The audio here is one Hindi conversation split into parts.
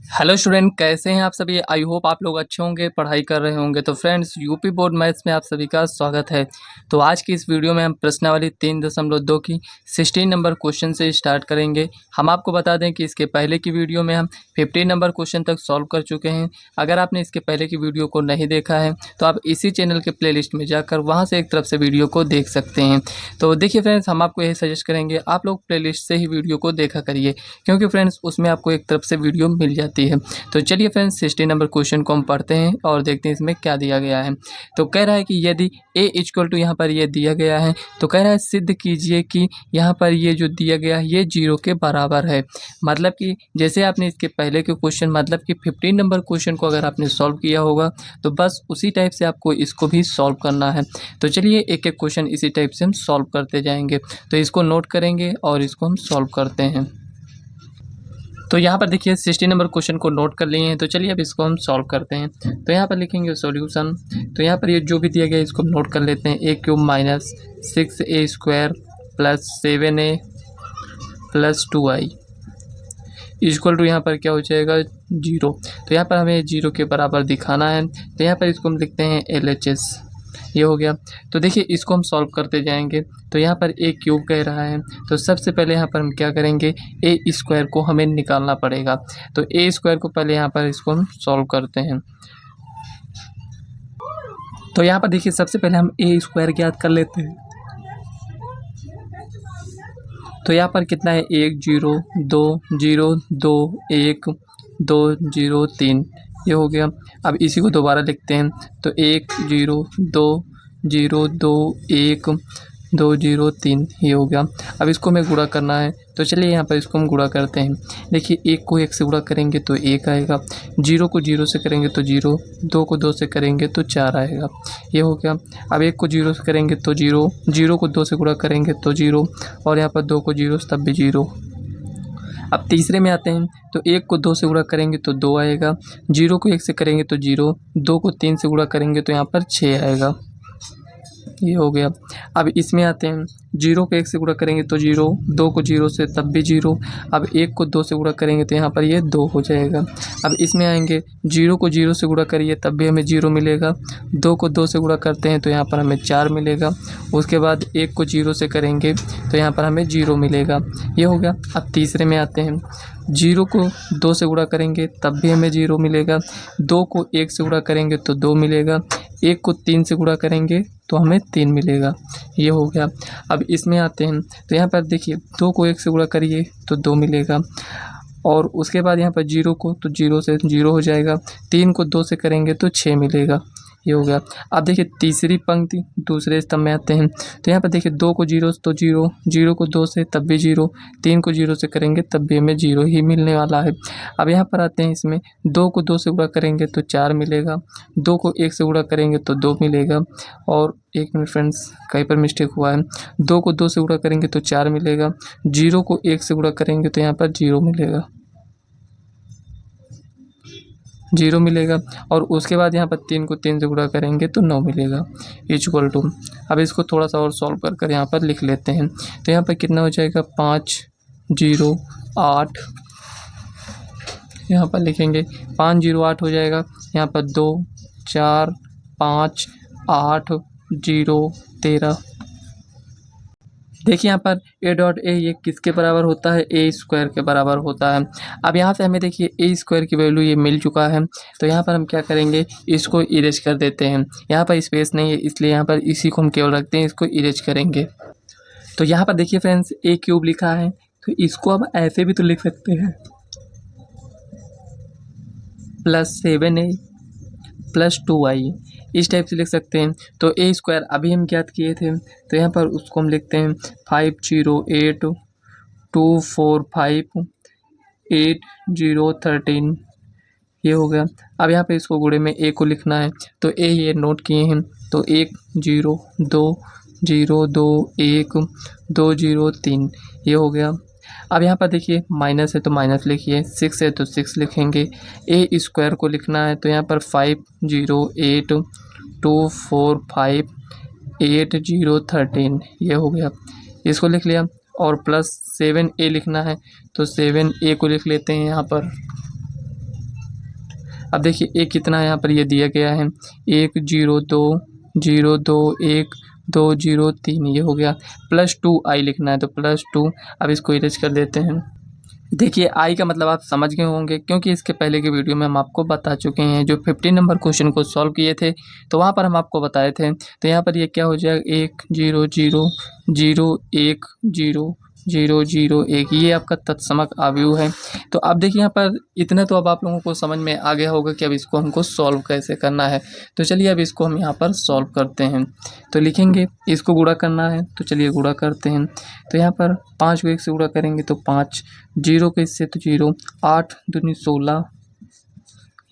हेलो स्टूडेंट, कैसे हैं आप सभी। आई होप आप लोग अच्छे होंगे, पढ़ाई कर रहे होंगे। तो फ्रेंड्स, यूपी बोर्ड मैथ्स में आप सभी का स्वागत है। तो आज की इस वीडियो में हम प्रश्नावली 3.2 की 16 नंबर क्वेश्चन से स्टार्ट करेंगे। हम आपको बता दें कि इसके पहले की वीडियो में हम 15 नंबर क्वेश्चन तक सॉल्व कर चुके हैं। अगर आपने इसके पहले की वीडियो को नहीं देखा है तो आप इसी चैनल के प्ले लिस्ट में जाकर वहाँ से एक तरफ से वीडियो को देख सकते हैं। तो देखिए फ्रेंड्स, हम आपको यही सजेस्ट करेंगे आप लोग प्ले लिस्ट से ही वीडियो को देखा करिए, क्योंकि फ्रेंड्स उसमें आपको एक तरफ से वीडियो मिल जाती है। तो चलिए फ्रेंड्स, 16 नंबर क्वेश्चन को हम पढ़ते हैं और देखते हैं इसमें क्या दिया गया है। तो कह रहा है कि यदि a इक्वल टू यहाँ पर ये दिया गया है तो कह रहा है सिद्ध कीजिए कि यहाँ पर ये जो दिया गया है ये 0 के बराबर है। मतलब कि जैसे आपने इसके पहले के क्वेश्चन मतलब कि 15 नंबर क्वेश्चन को अगर आपने सॉल्व किया होगा तो बस उसी टाइप से आपको इसको भी सॉल्व करना है। तो चलिए एक एक क्वेश्चन इसी टाइप से हम सॉल्व करते जाएंगे। तो इसको नोट करेंगे और इसको हम सॉल्व करते हैं। तो यहाँ पर देखिए 16 नंबर क्वेश्चन को नोट कर लिए हैं। तो चलिए अब इसको हम सॉल्व करते हैं। तो यहाँ पर लिखेंगे सॉल्यूशन। तो यहाँ पर ये जो भी दिया गया है इसको हम नोट कर लेते हैं। a³ minus 6a² plus 7a plus 2i equal to यहाँ पर क्या हो जाएगा 0। तो यहाँ पर हमें 0 के बराबर दिखाना है। तो यहाँ पर इसको हम लिखते हैं LHS, ये हो गया। तो देखिए इसको हम सॉल्व करते जाएंगे। तो यहाँ पर a³ कह रहा है तो सबसे पहले यहाँ पर हम क्या करेंगे a² को हमें निकालना पड़ेगा। तो a² को पहले यहाँ पर इसको हम सॉल्व करते हैं। तो यहाँ पर देखिए सबसे पहले हम a² ज्ञात कर लेते हैं। तो यहाँ पर कितना है 1 0 2 0 2 1 2 0 3, ये हो गया। अब इसी को दोबारा लिखते हैं। तो 1 0 2 0 2 1 2 0 3, ये हो गया। अब इसको हमें गुणा करना है। तो चलिए यहाँ पर इसको हम गुणा करते हैं। देखिए 1 को 1 से गुणा करेंगे तो 1 आएगा, 0 को 0 से करेंगे तो 0, 2 को 2 से करेंगे तो 4 आएगा, ये हो गया। अब 1 को 0 से करेंगे तो 0, 0 को 2 से गुणा करेंगे तो 0 और यहाँ पर 2 को 0 तब भी 0। अब तीसरे में आते हैं। तो 1 को 2 से गुणा करेंगे तो 2 आएगा, 0 को 1 से करेंगे तो 0, 2 को 3 से गुणा करेंगे तो यहाँ पर 6 आएगा, ये हो गया। अब इसमें आते हैं। 0 को 1 से गुणा करेंगे तो 0, 2 को 0 से तब भी 0। अब 1 को 2 से गुणा करेंगे तो यहाँ पर ये 2 हो जाएगा। अब इसमें आएंगे। 0 को 0 से गुणा करिए तब भी हमें 0 मिलेगा, 2 को 2 से गुणा करते हैं तो यहाँ पर हमें 4 मिलेगा। उसके बाद 1 को 0 से करेंगे तो यहाँ पर हमें 0 मिलेगा, ये हो गया। अब तीसरे में आते हैं। 0 को 2 से गुणा करेंगे तब भी हमें 0 मिलेगा, 2 को 1 से गुणा करेंगे तो 2 मिलेगा, 1 को 3 से गुणा करेंगे तो हमें 3 मिलेगा, ये हो गया। अब इसमें आते हैं। तो यहाँ पर देखिए 2 को 1 से गुणा करिए तो 2 मिलेगा और उसके बाद यहाँ पर 0 को तो 0 से 0 हो जाएगा, 3 को 2 से करेंगे तो 6 मिलेगा, ये हो गया। अब देखिए तीसरी पंक्ति दूसरे स्तंभ में आते हैं। तो यहाँ पर देखिए 2 को 0 तो 0, 0 को 2 से तब भी 0, 3 को 0 से करेंगे तब भी हमें 0 ही मिलने वाला है। अब यहाँ पर आते हैं। इसमें 2 को 2 से गुणा करेंगे तो 4 मिलेगा, 2 को 1 से गुणा करेंगे तो 2 मिलेगा और एक मिनट फ्रेंड्स, कहीं पर मिस्टेक हुआ है। 2 को 2 से गुणा करेंगे तो 4 मिलेगा, 0 को 1 से गुणा करेंगे तो यहाँ पर 0 मिलेगा, 0 मिलेगा और उसके बाद यहाँ पर 3 को 3 से गुणा करेंगे तो 9 मिलेगा इक्वल टू। अब इसको थोड़ा सा और सॉल्व कर कर यहाँ पर लिख लेते हैं। तो यहाँ पर कितना हो जाएगा 5 0 8, यहाँ पर लिखेंगे 5 0 8 हो जाएगा। यहाँ पर 2 4 5 8 0 13। देखिए यहाँ पर a.a ये किसके बराबर होता है a² के बराबर होता है। अब यहाँ से हमें देखिए a² की वैल्यू ये मिल चुका है। तो यहाँ पर हम क्या करेंगे इसको इरेज कर देते हैं। यहाँ पर स्पेस नहीं है इसलिए यहाँ पर इसी को हम केवल रखते हैं, इसको इरेज करेंगे। तो यहाँ पर देखिए फ्रेंड्स a³ लिखा है तो इसको अब ऐसे भी तो लिख सकते हैं प्लस 7a प्लस 2i, इस टाइप से लिख सकते हैं। तो a² अभी हम ज्ञात किए थे तो यहाँ पर उसको हम लिखते हैं 5 0 8 2 4 5 8 0 13, ये हो गया। अब यहाँ पे इसको गुणे में a को लिखना है तो a ये नोट किए हैं। तो 1 0 2 0 2 1 2 0 3, ये हो गया। अब यहाँ पर देखिए माइनस है तो माइनस लिखिए, 6 है तो 6 लिखेंगे। a² को लिखना है तो यहाँ पर 5 0 8 2 4 5 8 0 13, ये हो गया, इसको लिख लिया। और प्लस 7a लिखना है तो 7a को लिख लेते हैं यहाँ पर। अब देखिए एक कितना है यहाँ पर ये दिया गया है 1 0 2 0 2 1 2 0 3 ये हो गया। +2 i लिखना है तो +2। अब इसको इरेज कर देते हैं। देखिए आई का मतलब आप समझ गए होंगे क्योंकि इसके पहले के वीडियो में हम आपको बता चुके हैं। जो 15 नंबर क्वेश्चन को सॉल्व किए थे तो वहाँ पर हम आपको बताए थे। तो यहाँ पर ये क्या हो जाएगा 1 0 0 0 1 0 0 0 1 ये आपका तत्समक अवयव है। तो अब देखिए यहाँ पर इतना तो अब आप लोगों को समझ में आ गया होगा कि अब इसको हमको सॉल्व कैसे करना है। तो चलिए अब इसको हम यहाँ पर सॉल्व करते हैं। तो लिखेंगे इसको गुणा करना है तो चलिए गुणा करते हैं। तो यहाँ पर 5 को 1 से गुणा करेंगे तो 5, 0 को इससे तो 0, 8 दूनी 16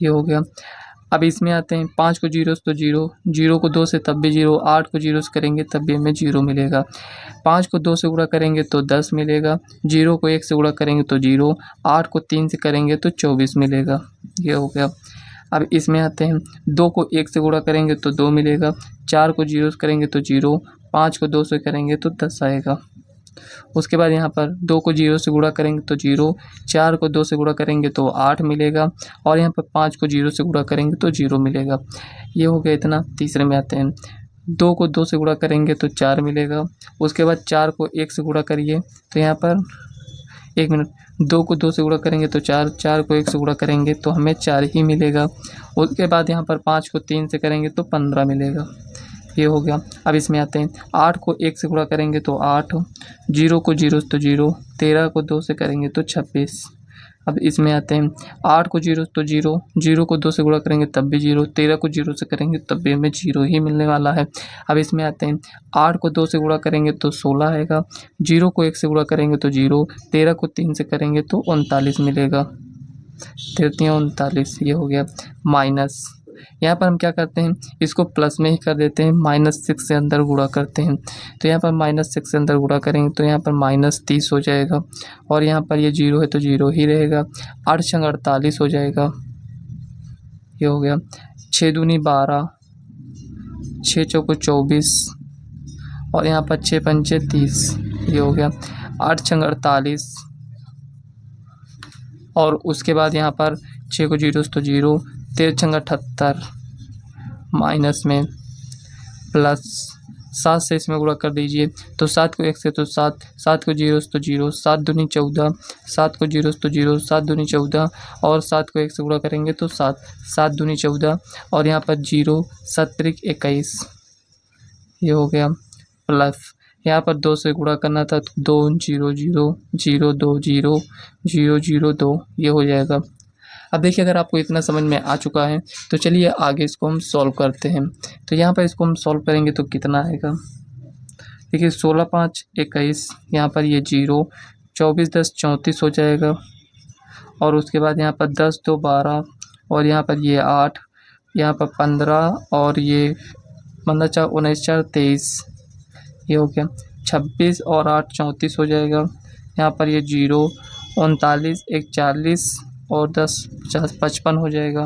ये हो गया। अब इसमें आते हैं 5 को 0 से तो 0, 0 को 2 से तब भी 0, 8 को 0 से करेंगे तब भी हमें 0 मिलेगा। 5 को 2 से गुणा करेंगे तो 10 मिलेगा, 0 को 1 से गुणा करेंगे तो 0, 8 को 3 से करेंगे तो 24 मिलेगा। ये हो गया। अब इसमें आते हैं 2 को 1 से गुणा करेंगे तो 2 मिलेगा, 4 को 0 से करेंगे तो 0, 5 को 2 से करेंगे तो 10 आएगा। उसके बाद यहाँ पर 2 को 0 से गुणा करेंगे तो 0, 4 को 2 से गुणा करेंगे तो 8 मिलेगा और यहाँ पर 5 को 0 से गुणा करेंगे तो 0 मिलेगा। ये हो गया इतना। तीसरे में आते हैं 2 को 2 से गुणा करेंगे तो 4 मिलेगा। उसके बाद 4 को 1 से गुणा करिए तो यहाँ पर 1 मिनट 2 को 2 से गुणा करेंगे तो 4, 4 को 1 से गुणा करेंगे तो हमें 4 ही मिलेगा। उसके बाद यहाँ पर 5 को 3 से करेंगे तो 15 मिलेगा। ये हो गया। अब इसमें आते हैं 8 को 1 से गुणा करेंगे तो 8, 0 को 0 से तो 0, 13 को 2 से करेंगे तो 26। अब इसमें आते हैं 8 को 0 तो 0, 0 को 2 से गुणा करेंगे तब भी 0, 13 को 0 से करेंगे तब भी हमें 0 ही मिलने वाला है। अब इसमें आते हैं 8 को 2 से गुणा करेंगे तो 16 आएगा, 0 को 1 से गुणा करेंगे तो 0, 13 को 3 से करेंगे तो 39 मिलेगा। 13 39 ये हो गया। माइनस यहाँ पर हम क्या करते हैं इसको प्लस में ही कर देते हैं, -6 से अंदर गुणा करते हैं। तो यहाँ पर -6 से अंदर गुणा करेंगे तो यहाँ पर -30 हो जाएगा और यहाँ पर ये 0 है तो 0 ही रहेगा। 8 छंग 48 हो जाएगा। ये हो गया। 6 दूनी 12, 6 चौको 24 और यहाँ पर 6 पंचे 30 ये हो गया। 8 छंग 48 और उसके बाद यहाँ पर 6 को 0 से तो 0, 13 छंग 78 माइनस में प्लस 7 से इसमें गुणा कर दीजिए तो 7 को 1 से तो 7, 7 को 0 से तो 0, 7 दूनी 14, 7 को 0 से तो 0, 7 दूनी 14 और 7 को 1 से गुणा करेंगे तो 7, 7 दूनी 14 और यहाँ पर 0, 7 त्रिक 21 ये हो गया। प्लस यहाँ पर 2 से गुणा करना था तो 2 0 0 0 2 0 0 0 2 ये हो जाएगा। अब देखिए अगर आपको इतना समझ में आ चुका है तो चलिए आगे इसको हम सॉल्व करते हैं। तो यहाँ पर इसको हम सॉल्व करेंगे तो कितना आएगा देखिए 16 5 21 यहाँ पर ये 0, 24 10 34 हो जाएगा और उसके बाद यहाँ पर 10 2 12 और यहाँ पर ये 8, यहाँ पर 15 और ये 15 4 19 4 23 ये हो गया। 26 और 8 34 हो जाएगा। यहाँ पर ये 0, 39 1 40 और 10 50 55 हो जाएगा।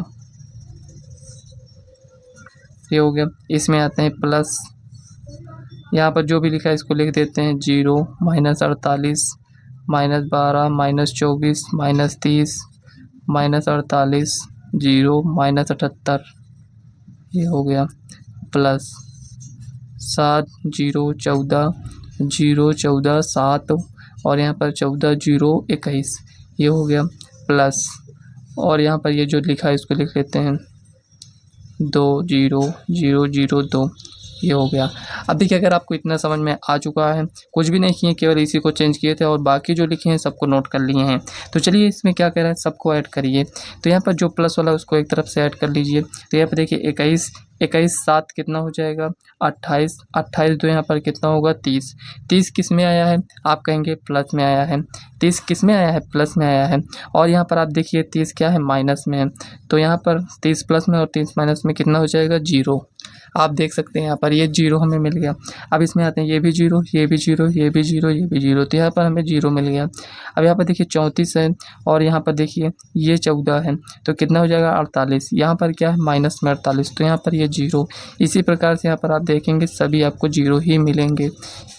ये हो गया। इसमें आते हैं प्लस, यहाँ पर जो भी लिखा है इसको लिख देते हैं 0 -48 -12 -24 -30 -48 0 -78 ये हो गया। प्लस 7 0 14 0 14 7 और यहाँ पर 14 0 21 ये हो गया। प्लस और यहाँ पर ये जो लिखा है इसको लिख लेते हैं 2 0 0 0 2 ये हो गया। अब देखिए अगर आपको इतना समझ में आ चुका है, कुछ भी नहीं किए केवल इसी को चेंज किए थे और बाकी जो लिखे हैं सबको नोट कर लिए हैं। तो चलिए इसमें क्या कह रहा है सबको ऐड करिए। तो यहाँ पर जो प्लस वाला उसको एक तरफ से ऐड कर लीजिए। तो यहाँ पर देखिए 21 21 7 कितना हो जाएगा 28 28 2 यहाँ पर कितना होगा 30 30 किस में आया है आप कहेंगे प्लस में आया है। 30 किस में आया है प्लस में आया है और यहाँ पर आप देखिए 30 क्या है माइनस में है। तो यहाँ पर 30 प्लस में और 30 माइनस में कितना हो जाएगा 0। आप देख सकते हैं यहाँ पर ये 0 हमें मिल गया। अब इसमें आते हैं ये भी 0 ये भी 0 ये भी 0 ये भी 0 तो यहाँ पर हमें 0 मिल गया। अब यहाँ पर देखिए 34 है और यहाँ पर देखिए ये 14 है तो कितना हो जाएगा 48। यहाँ पर क्या है माइनस में 48 तो यहाँ पर ये 0। इसी प्रकार से यहाँ पर आप देखेंगे सभी आपको 0 ही मिलेंगे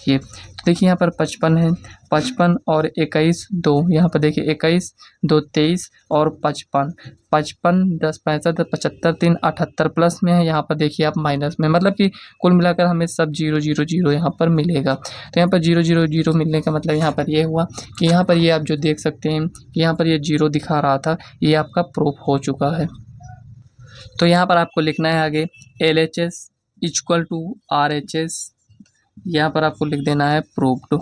ये। देखिए यहाँ पर 55 है, 55 और 21 2, यहाँ पर देखिए 21 2 23 और 55, 55 10 65 75 3 78 प्लस में है, यहाँ पर देखिए आप माइनस में, मतलब कि कुल मिलाकर हमें सब 0 0 0 यहाँ पर मिलेगा। तो यहाँ पर 0 0 0 मिलने का मतलब यहाँ पर ये हुआ कि यहाँ पर ये आप जो देख सकते हैं कि यहाँ पर ये 0 दिखा रहा था, ये आपका प्रूफ हो चुका है। तो यहाँ पर आपको लिखना है आगे LHS इक्वल टू RHS, यहाँ पर आपको लिख देना है प्रूव्ड।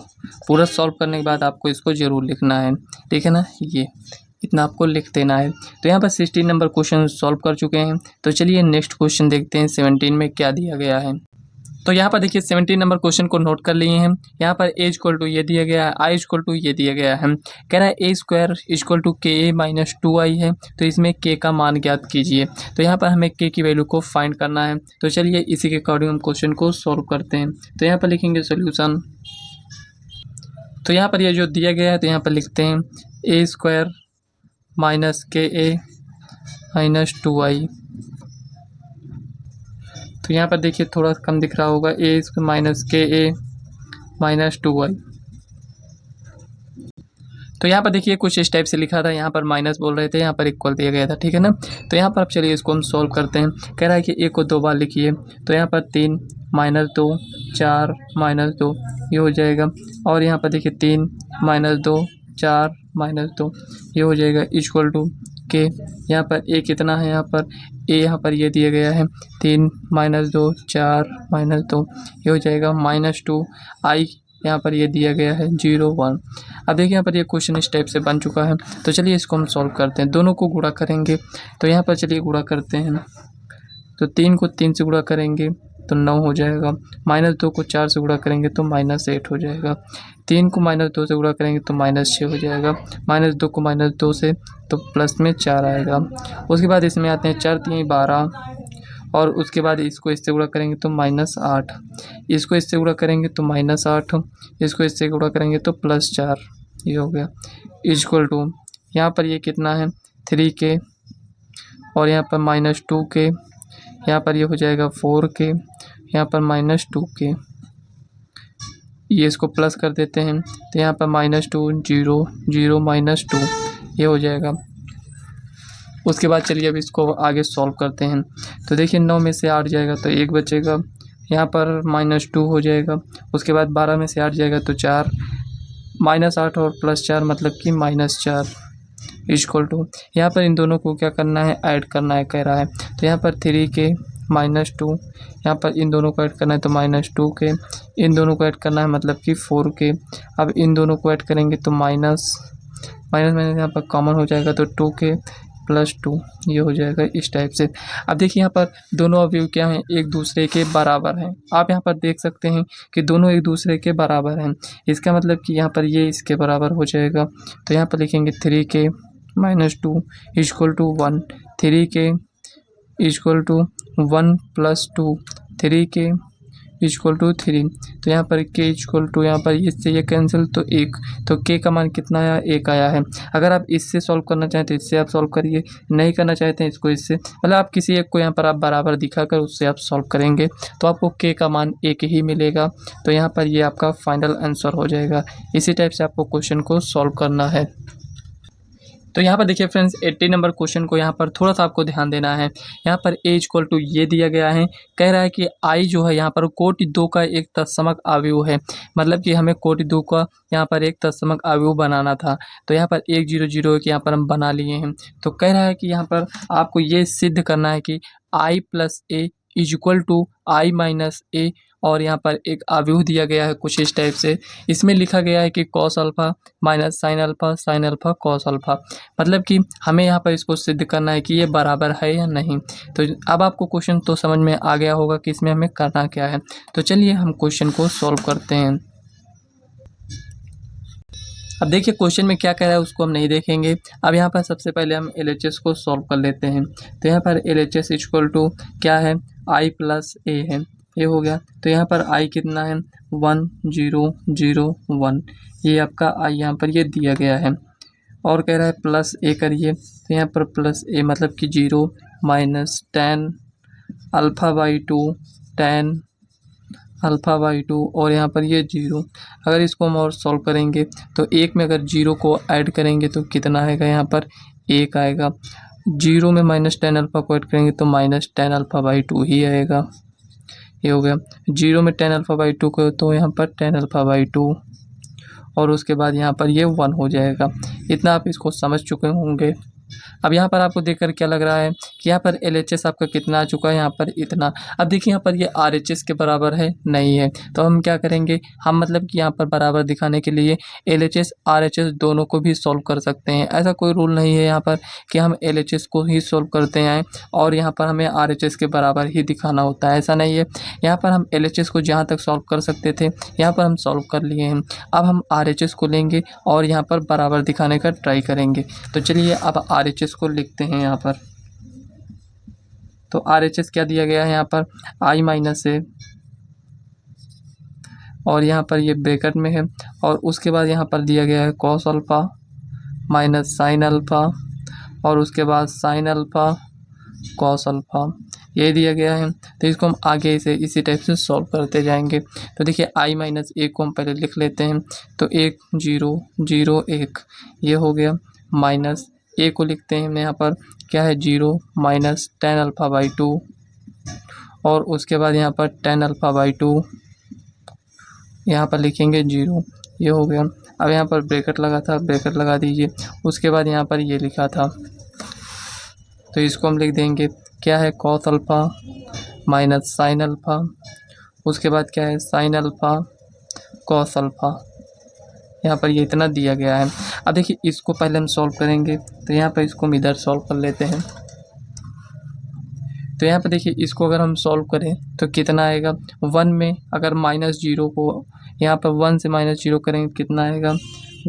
पूरा सॉल्व करने के बाद आपको इसको ज़रूर लिखना है, ठीक है ना, ये इतना आपको लिख देना है। तो यहाँ पर 16 नंबर क्वेश्चन सॉल्व कर चुके हैं। तो चलिए नेक्स्ट क्वेश्चन देखते हैं 17 में क्या दिया गया है। तो यहाँ पर देखिए 17 नंबर क्वेश्चन को नोट कर लिए हैं। यहाँ पर a इक्वल टू ये दिया गया है, i इक्वल टू ये दिया गया है। कह रहा है a square equal to KA minus 2i है, तो इसमें k का मान ज्ञात कीजिए। तो यहाँ पर हमें k की वैल्यू को फाइंड करना है। तो चलिए इसी के अकॉर्डिंग हम क्वेश्चन को सॉल्व करते हैं। तो यहाँ पर लिखेंगे सोल्यूशन। तो यहाँ पर ये जो दिया गया है तो यहाँ पर लिखते हैं a square minus KA minus 2i। तो यहाँ पर देखिए थोड़ा कम दिख रहा होगा, a square minus KA minus 2i। तो यहाँ पर देखिए कुछ इस टाइप से लिखा था, यहाँ पर माइनस बोल रहे थे, यहाँ पर इक्वल दिया गया था, ठीक है ना। तो यहाँ पर अब चलिए इसको हम सॉल्व करते हैं। कह रहा है कि a को 2 बार लिखिए, तो यहाँ पर 3 माइनस 2 4 माइनस 2 ये हो जाएगा। और यहाँ पर देखिए 3 माइनस 2 4 माइनस 2 ये हो जाएगा इक्वल टू के। यहाँ पर a कितना है, यहाँ पर a यहाँ पर ये दिया गया है 3 माइनस 2 4 माइनस 2 ये हो जाएगा माइनस 2, i यहाँ पर ये दिया गया है 0 1। अब देखिए यहाँ पर ये क्वेश्चन इस टाइप से बन चुका है। तो चलिए इसको हम सॉल्व करते हैं, दोनों को गुणा करेंगे। तो यहाँ पर चलिए गुणा करते हैं। तो 3 को 3 से गुणा करेंगे तो 9 हो जाएगा। माइनस 2 को 4 से गुणा करेंगे तो माइनस 8 हो जाएगा। 3 को माइनस 2 से गुणा करेंगे तो माइनस 6 हो जाएगा। माइनस 2 को माइनस 2 से तो प्लस में 4 आएगा। उसके बाद इसमें आते हैं 4 3 12, और उसके बाद इसको इससे गुणा करेंगे तो माइनस 8, इसको इससे गुणा करेंगे तो माइनस 8, इसको इससे गुणा करेंगे तो प्लस 4 ये हो गया इक्वल टू। यहाँ पर ये कितना है 3k, और यहाँ पर माइनस 2k, यहाँ पर ये हो जाएगा 4k, यहाँ पर माइनस 2k, ये इसको प्लस कर देते हैं। तो यहाँ पर माइनस 2 0 0 माइनस 2 ये हो जाएगा। उसके बाद चलिए अब इसको आगे सॉल्व करते हैं। तो देखिए 9 में से 8 जाएगा तो 1 बचेगा, यहाँ पर माइनस 2 हो जाएगा। उसके बाद 12 में से 8 जाएगा तो 4, माइनस 8 और प्लस 4 मतलब कि माइनस 4 इक्वल टू। यहाँ पर इन दोनों को क्या करना है, ऐड करना है कह रहा है। तो यहाँ पर 3k माइनस 2, यहाँ पर इन दोनों को ऐड करना है तो माइनस 2k, इन दोनों को ऐड करना है मतलब कि 4k। अब इन दोनों को ऐड करेंगे तो माइनस माइनस यहाँ पर कॉमन हो जाएगा तो 2k प्लस 2 ये हो जाएगा इस टाइप से। अब देखिए यहाँ पर दोनों अवयव क्या हैं, एक दूसरे के बराबर हैं। आप यहाँ पर देख सकते हैं कि दोनों एक दूसरे के बराबर हैं। इसका मतलब कि यहाँ पर ये इसके बराबर हो जाएगा। तो यहाँ पर लिखेंगे 3k minus 2 equal to 1, 3k equal to 1 plus 2, 3k equal to 3। तो यहाँ पर k इक्वल टू, यहाँ पर इससे ये कैंसिल तो 1, तो k का मान कितना आया, 1 आया है। अगर आप इससे सॉल्व करना चाहें तो इससे आप सॉल्व करिए, नहीं करना चाहते हैं इसको इससे, मतलब आप किसी एक को यहाँ पर आप बराबर दिखाकर उससे आप सॉल्व करेंगे तो आपको k का मान 1 ही मिलेगा। तो यहाँ पर ये आपका फाइनल आंसर हो जाएगा। इसी टाइप से आपको क्वेश्चन को सॉल्व करना है। तो यहाँ पर देखिए फ्रेंड्स 80 नंबर क्वेश्चन को यहाँ पर थोड़ा सा आपको ध्यान देना है। यहाँ पर a इक्वल टू ये दिया गया है, कह रहा है कि i जो है यहाँ पर कोटि 2 का एक तत्समक अवयव है, मतलब कि हमें कोटि 2 का यहाँ पर एक तत्समक अवयव बनाना था। तो यहाँ पर 1 0 0 1 यहाँ पर हम बना लिए हैं। तो कह रहा है कि यहाँ पर आपको ये सिद्ध करना है कि i plus A equal to i minus A, और यहाँ पर एक अवयव दिया गया है कुछ इस टाइप से। इसमें लिखा गया है कि cos alpha minus sine alpha cos alpha, मतलब कि हमें यहाँ पर इसको सिद्ध करना है कि ये बराबर है या नहीं। तो अब आपको क्वेश्चन तो समझ में आ गया होगा कि इसमें हमें करना क्या है। तो चलिए हम क्वेश्चन को सॉल्व करते हैं। अब देखिए क्वेश्चन में क्या कह रहा है उसको हम नहीं देखेंगे। अब यहाँ पर सबसे पहले हम LHS को सॉल्व कर लेते हैं। तो यहाँ पर LHS इक्वल टू क्या है, i प्लस ए है, ये हो गया। तो यहाँ पर i कितना है 1 0 0 1, ये आपका i यहाँ पर ये दिया गया है। और कह रहा है प्लस ए करिए, तो यहाँ पर प्लस ए मतलब कि 0 minus 10 alpha by 2 10 alpha by 2 और यहाँ पर ये 0। अगर इसको हम और सॉल्व करेंगे तो 1 में अगर 0 को ऐड करेंगे तो कितना आएगा, यहाँ पर 1 आएगा। 0 में -10 अल्फ़ा को ऐड करेंगे तो -10 अल्फ़ा बाई 2 ही आएगा। ये हो गया। 0 में 10 अल्फ़ा बाई 2 को तो यहाँ पर 10 अल्फ़ा बाई 2 और उसके बाद यहाँ पर ये 1 हो जाएगा। इतना आप इसको समझ चुके होंगे। अब यहाँ पर आपको देखकर क्या लग रहा है कि यहाँ पर LHS आपका कितना आ चुका है, यहाँ पर इतना। अब देखिए यहाँ पर ये RHS के बराबर है, नहीं है, तो हम क्या करेंगे, हम मतलब कि यहाँ पर बराबर दिखाने के लिए LHS RHS दोनों को भी सॉल्व कर सकते हैं। ऐसा कोई रूल नहीं है यहाँ पर कि हम LHS को ही सॉल्व करते आएँ और यहाँ पर हमें RHS के बराबर ही दिखाना होता है, ऐसा नहीं है। यहाँ पर हम LHS को जहाँ तक सॉल्व कर सकते थे यहाँ पर हम सॉल्व कर लिए हैं। अब हम RHS को लेंगे और यहाँ पर बराबर दिखाने का ट्राई करेंगे। तो चलिए अब RHS को लिखते हैं यहाँ पर। तो RHS क्या दिया गया है यहाँ पर, I माइनस है और यहाँ पर ये ब्रैकेट में है और उसके बाद यहाँ पर दिया गया है cos alpha minus sine alpha और उसके बाद साइन अल्फ़ा कॉस अल्फ़ा, ये दिया गया है। तो इसको हम आगे इसे इसी टाइप से सॉल्व करते जाएंगे। तो देखिए I माइनस 1 को हम पहले लिख लेते हैं। तो 1 0 0 1 ये हो गया, माइनस A को लिखते हैं यहाँ पर क्या है 0 माइनस 10 अल्फ़ा बाई 2 और उसके बाद यहाँ पर 10 अल्फ़ा बाई 2 यहाँ पर लिखेंगे 0, ये हो गया। अब यहाँ पर ब्रैकेट लगा था, ब्रैकेट लगा दीजिए। उसके बाद यहाँ पर ये लिखा था तो इसको हम लिख देंगे क्या है cos alpha minus sine alpha, उसके बाद क्या है साइन अल्फ़ा कॉस अल्फ़ा, यहाँ पर ये इतना दिया गया है। अब देखिए इसको पहले हम सॉल्व करेंगे तो यहाँ पर इसको हम इधर सॉल्व कर लेते हैं। तो यहाँ पर देखिए इसको अगर हम सॉल्व करें तो कितना आएगा, 1 में अगर -0 को यहाँ पर 1 से -0 करेंगे कितना आएगा,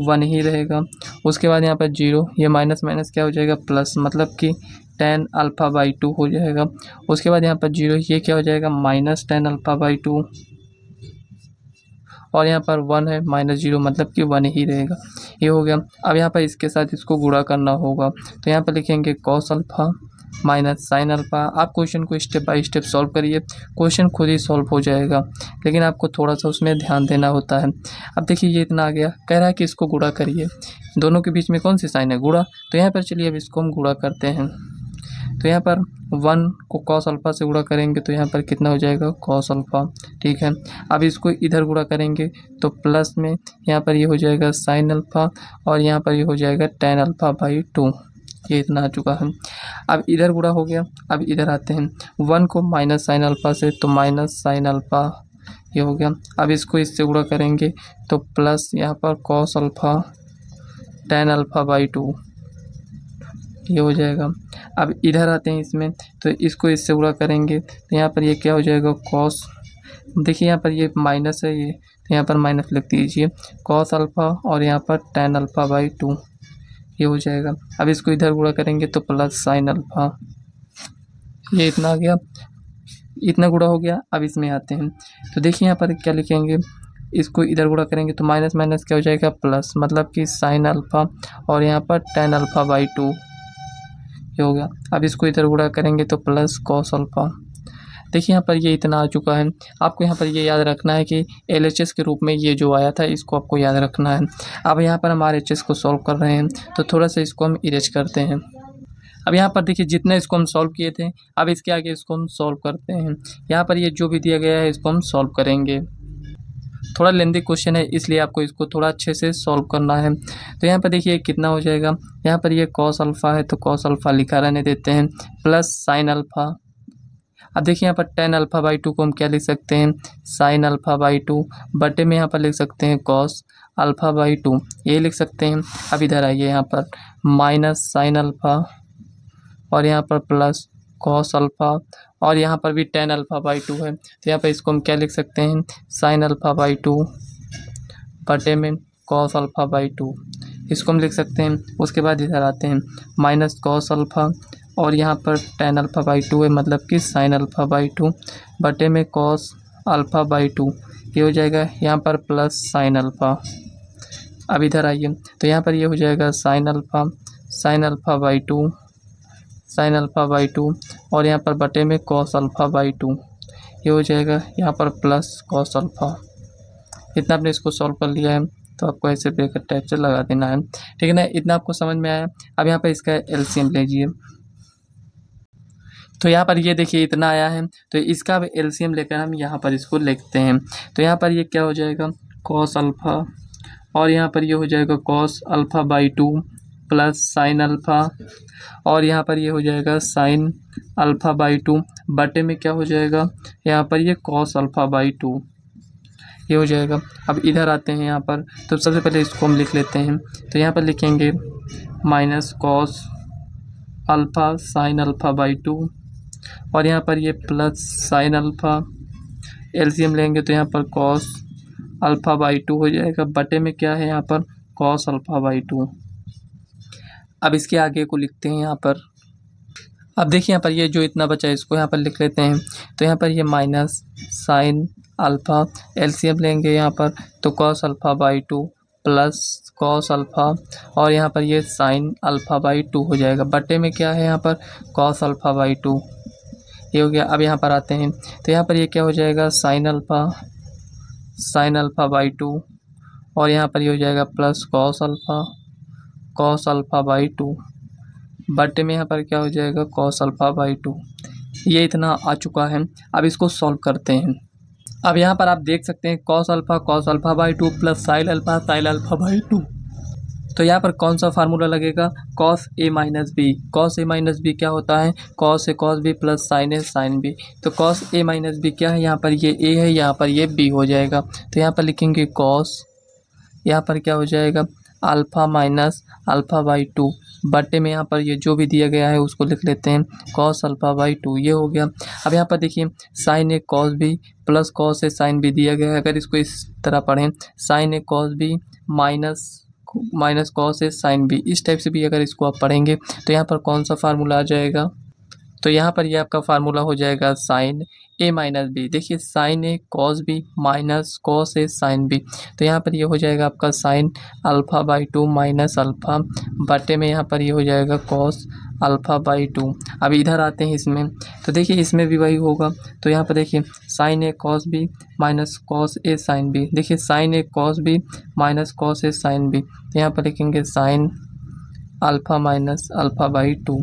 1 ही रहेगा। उसके बाद यहाँ पर 0, ये माइनस माइनस क्या हो जाएगा प्लस, मतलब कि 10 अल्फ़ा बाई 2 हो जाएगा। उसके बाद यहाँ पर 0, ये क्या हो जाएगा -10 अल्फ़ा बाई 2 और यहाँ पर 1 है -0 मतलब कि 1 ही रहेगा, ये हो गया। अब यहाँ पर इसके साथ इसको गुणा करना होगा तो यहाँ पर लिखेंगे cos alpha minus sine alpha. आप क्वेश्चन को स्टेप बाय स्टेप सॉल्व करिए, क्वेश्चन खुद ही सॉल्व हो जाएगा, लेकिन आपको थोड़ा सा उसमें ध्यान देना होता है। अब देखिए ये इतना आ गया, कह रहा है कि इसको गुणा करिए, दोनों के बीच में कौन सी साइन है, गुणा। तो यहाँ पर चलिए अब इसको हम गुणा करते हैं। तो यहाँ पर 1 को कॉस अल्फ़ा से गुणा करेंगे तो यहाँ पर कितना हो जाएगा कॉस अल्फ़ा, ठीक है। अब इसको इधर गुणा करेंगे तो प्लस में यहाँ पर ये हो जाएगा साइन अल्फ़ा और यहाँ पर ये हो जाएगा 10 अल्फ़ा बाई 2, ये इतना आ चुका है। अब इधर गुणा हो गया, अब इधर आते हैं 1 को माइनस साइन अल्फ़ा से तो माइनस साइन अल्फ़ा, ये हो गया। अब इसको इससे गुणा करेंगे तो प्लस यहाँ पर कॉस अल्फ़ा 10 अल्फ़ा बाई 2, ये हो जाएगा। अब इधर आते हैं इसमें तो इसको इससे गुणा करेंगे तो यहाँ पर ये क्या हो जाएगा कॉस, देखिए यहाँ पर ये माइनस है, ये तो यहाँ पर माइनस लिख दीजिए कॉस अल्फ़ा और यहाँ पर 10 अल्फ़ा बाई 2, ये हो जाएगा। अब इसको इधर गुणा करेंगे तो प्लस साइन अल्फ़ा, ये इतना आ गया, इतना गुणा हो गया। अब इसमें आते हैं तो देखिए यहाँ पर क्या लिखेंगे, इसको इधर गुणा करेंगे तो माइनस माइनस क्या हो जाएगा प्लस, मतलब कि साइन अल्फ़ा और यहाँ पर 10 अल्फ़ा बाई 2, ये हो गया। अब इसको इधर गुणा करेंगे तो प्लस कॉस अल्फ़ा। देखिए यहाँ पर ये इतना आ चुका है। आपको यहाँ पर ये याद रखना है कि LHS के रूप में ये जो आया था इसको आपको याद रखना है। अब यहाँ पर हम RHS को सॉल्व कर रहे हैं तो थोड़ा सा इसको हम इरेज करते हैं। अब यहाँ पर देखिए जितना इसको हम सॉल्व किए थे अब इसके आगे इसको हम सॉल्व करते हैं। यहाँ पर ये जो भी दिया गया है इसको हम सॉल्व करेंगे। थोड़ा लेंदी क्वेश्चन है इसलिए आपको इसको थोड़ा अच्छे से सॉल्व करना है। तो यहाँ पर देखिए कितना हो जाएगा, यहाँ पर ये कॉस अल्फ़ा है तो कॉस अल्फ़ा लिखा रहने देते हैं प्लस साइन अल्फ़ा। अब देखिए यहाँ पर 10 अल्फ़ा बाई 2 को हम क्या लिख सकते हैं साइन अल्फ़ा बाई 2 बटे में यहाँ पर लिख सकते हैं कॉस अल्फ़ा बाई 2, ये लिख सकते हैं। अब इधर आइए यहाँ पर माइनस साइन अल्फ़ा और यहाँ पर प्लस कॉस अल्फ़ा और यहाँ पर भी 10 अल्फ़ा बाई 2 है तो यहाँ पर इसको हम क्या लिख सकते हैं साइन अल्फ़ा बाई 2 बटे में कॉस अल्फ़ा बाई 2, इसको हम लिख सकते हैं। उसके बाद इधर आते हैं माइनस कॉस अल्फ़ा और यहाँ पर 10 अल्फ़ा बाई 2 है मतलब कि साइन अल्फ़ा बाई 2 बटे में कॉस अल्फ़ा बाई 2, ये हो जाएगा। यहाँ पर प्लस साइन अल्फ़ा। अब इधर आइए तो यहाँ पर ये हो जाएगा sine alpha by 2 sine alpha by 2 और यहाँ पर बटे में कॉस अल्फ़ा बाई 2, ये हो जाएगा यहाँ पर प्लस कॉस अल्फ़ा। इतना आपने इसको सॉल्व कर लिया है तो आपको ऐसे ब्रैकेट टाइप से लगा देना है, ठीक है ना। इतना आपको समझ में आया। अब यहाँ पर इसका एलसीएम लीजिए। तो यहाँ पर ये देखिए इतना आया है, तो इसका अब एलसीएम लेकर हम यहाँ पर इसको लिखते हैं। तो यहाँ पर ये क्या हो जाएगा कॉस अल्फ़ा, और यहाँ पर ये हो जाएगा cos alpha by 2 plus sine alpha, और यहाँ पर ये हो जाएगा साइन अल्फ़ा बाई 2 बटे में क्या हो जाएगा यहाँ पर ये कॉस अल्फ़ा बाई 2 ये हो जाएगा। अब इधर आते हैं यहाँ पर, तो सबसे पहले इसको हम लिख लेते हैं। तो यहाँ पर लिखेंगे minus cos alpha sine alpha by 2, और यहाँ पर ये प्लस साइन अल्फ़ा, एलसीएम लेंगे तो यहाँ पर कॉस अल्फ़ा बाई 2 हो जाएगा, बटे में क्या है यहाँ पर कॉस अल्फ़ा बाई 2। अब इसके आगे को लिखते हैं यहाँ पर। अब देखिए यहाँ पर ये जो इतना बचा है इसको यहाँ पर लिख लेते हैं। तो यहाँ पर ये माइनस साइन अल्फ़ा, एलसीएम लेंगे यहाँ पर तो cos alpha by 2 plus cos alpha, और यहाँ पर ये साइन अल्फ़ा बाई 2 हो जाएगा, बटे में क्या है यहाँ पर कॉस अल्फ़ा बाई 2 ये हो गया। अब यहाँ पर आते हैं तो यहाँ पर ये क्या हो जाएगा साइन अल्फ़ा बाई 2, और यहाँ पर ये हो जाएगा प्लस कॉस अल्फ़ा बाई 2 बटे में यहाँ पर क्या हो जाएगा कॉस अल्फ़ा बाई 2। ये इतना आ चुका है। अब इसको सॉल्व करते हैं। अब यहाँ पर आप देख सकते हैं cos alpha by 2 plus sine alpha by 2। तो यहाँ पर कौन सा फार्मूला लगेगा कॉस ए माइनस बी क्या होता है cos A cos B plus sign A sine B. तो कॉस ए माइनस बी क्या है यहाँ पर ये ए है, यहाँ पर ये बी हो जाएगा। तो यहाँ पर लिखेंगे कॉस, यहाँ पर क्या हो जाएगा अल्फ़ा माइनस अल्फ़ा बाई 2 बटे में यहाँ पर ये जो भी दिया गया है उसको लिख लेते हैं कॉस अल्फ़ा बाई 2 ये हो गया। अब यहाँ पर देखिए sign A cos B plus cos A sine B दिया गया है। अगर इसको इस तरह पढ़ें sign A cos B minus cos A sine B, इस टाइप से भी अगर इसको आप पढ़ेंगे तो यहाँ पर कौन सा फार्मूला आ जाएगा। तो यहाँ पर ये आपका फार्मूला हो जाएगा साइन ए माइनस बी। देखिए sign A cos B minus cos A sine B, तो यहाँ पर ये हो जाएगा आपका sine alpha by 2 minus alpha बटे में यहाँ पर ये हो जाएगा कॉस अल्फ़ा बाई 2। अब इधर आते हैं इसमें, तो देखिए इसमें भी वही होगा। तो यहाँ पर देखिए sign A cos B minus cos A sine B, देखिए sign A cos B minus cos A sine B, तो यहाँ पर लिखेंगे sine alpha minus alpha by 2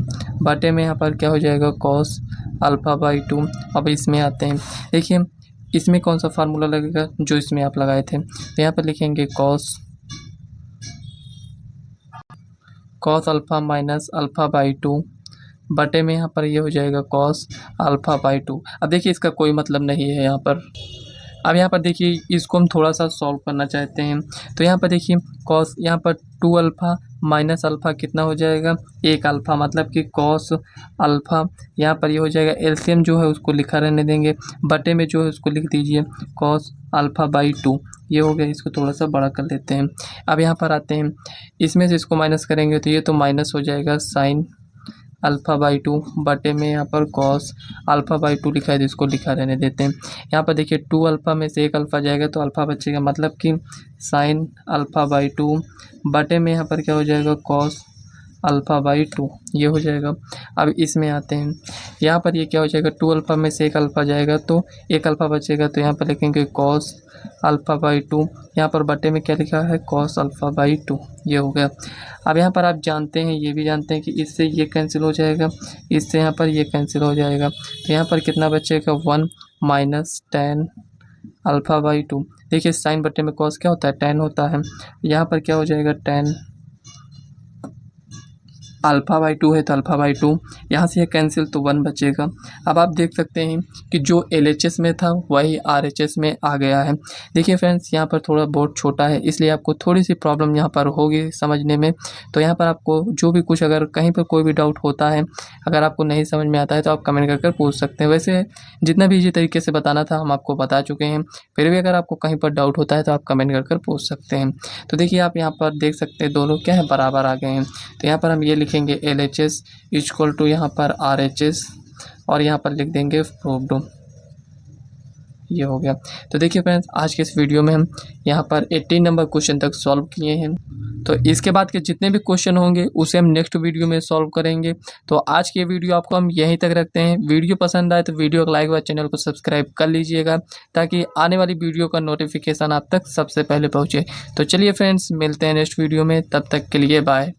बटे में यहाँ पर क्या हो जाएगा कॉस अल्फ़ा बाई 2। अब इसमें आते हैं, देखिए इसमें कौन सा फार्मूला लगेगा जो इसमें आप लगाए थे। तो यहाँ पर लिखेंगे cos alpha minus alpha by 2 बटे में यहाँ पर ये हो जाएगा कॉस अल्फ़ा बाई 2। अब देखिए इसका कोई मतलब नहीं है यहाँ पर। अब यहाँ पर देखिए इसको हम थोड़ा सा सॉल्व करना चाहते हैं। तो यहाँ पर देखिए कॉस यहाँ पर 2 अल्फ़ा माइनस अल्फ़ा कितना हो जाएगा 1 अल्फ़ा, मतलब कि कॉस अल्फ़ा यहाँ पर ये हो जाएगा। एलसीएम जो है उसको लिखा रहने देंगे, बटे में जो है उसको लिख दीजिए कॉस अल्फ़ा बाई 2 ये हो गया। इसको थोड़ा सा बड़ा कर लेते हैं। अब यहाँ पर आते हैं, इसमें से इसको माइनस करेंगे तो ये तो माइनस हो जाएगा साइन अल्फ़ा बाई 2 बटे में यहाँ पर कॉस अल्फ़ा बाई 2 लिखा है तो इसको लिखा रहने देते हैं। यहाँ पर देखिए 2 अल्फ़ा में से 1 अल्फ़ा जाएगा तो अल्फ़ा बचेगा, मतलब कि साइन अल्फ़ा बाई 2 बटे में यहाँ पर क्या हो जाएगा कॉस अल्फ़ा बाई 2 ये हो जाएगा। अब इसमें आते हैं, यहाँ पर ये क्या हो जाएगा 2 अल्फ़ा में से 1 अल्फ़ा जाएगा तो 1 अल्फ़ा बचेगा, तो यहाँ पर लिखेंगे कॉस अल्फ़ा बाई 2, यहाँ पर बटे में क्या लिखा है कॉस अल्फ़ा बाई 2 ये हो गया। अब यहाँ पर आप जानते हैं, ये भी जानते हैं कि इससे ये कैंसिल हो जाएगा, इससे यहाँ पर ये कैंसिल हो जाएगा, तो यहाँ पर कितना बचेगा 1 माइनस टेन अल्फ़ा बाई 2। देखिए साइन बटे में कॉस क्या होता है टेन होता है, यहाँ पर क्या हो जाएगा टेन अल्फ़ा बाई 2 है तो अल्फ़ा बाई 2, यहाँ से ये कैंसिल तो 1 बचेगा। अब आप देख सकते हैं कि जो LHS में था वही RHS में आ गया है। देखिए फ्रेंड्स यहाँ पर थोड़ा बोर्ड छोटा है इसलिए आपको थोड़ी सी प्रॉब्लम यहाँ पर होगी समझने में। तो यहाँ पर आपको जो भी कुछ अगर कहीं पर कोई भी डाउट होता है, अगर आपको नहीं समझ में आता है तो आप कमेंट कर पूछ सकते हैं। वैसे जितना भी इसी तरीके से बताना था हम आपको बता चुके हैं, फिर भी अगर आपको कहीं पर डाउट होता है तो आप कमेंट कर पूछ सकते हैं। तो देखिए आप यहाँ पर देख सकते हैं दोनों क्या है बराबर आ गए हैं। तो यहाँ पर हम ये लिखेंगे LHS इक्वल टू यहाँ पर RHS और यहाँ पर लिख देंगे प्रूव्ड। ये हो गया। तो देखिए फ्रेंड्स, आज के इस वीडियो में हम यहाँ पर 18 नंबर क्वेश्चन तक सॉल्व किए हैं। तो इसके बाद के जितने भी क्वेश्चन होंगे उसे हम नेक्स्ट वीडियो में सॉल्व करेंगे। तो आज की वीडियो आपको हम यहीं तक रखते हैं। वीडियो पसंद आए तो वीडियो को लाइक व चैनल को सब्सक्राइब कर लीजिएगा, ताकि आने वाली वीडियो का नोटिफिकेशन आप तक सबसे पहले पहुँचे। तो चलिए फ्रेंड्स, मिलते हैं नेक्स्ट वीडियो में, तब तक के लिए बाय।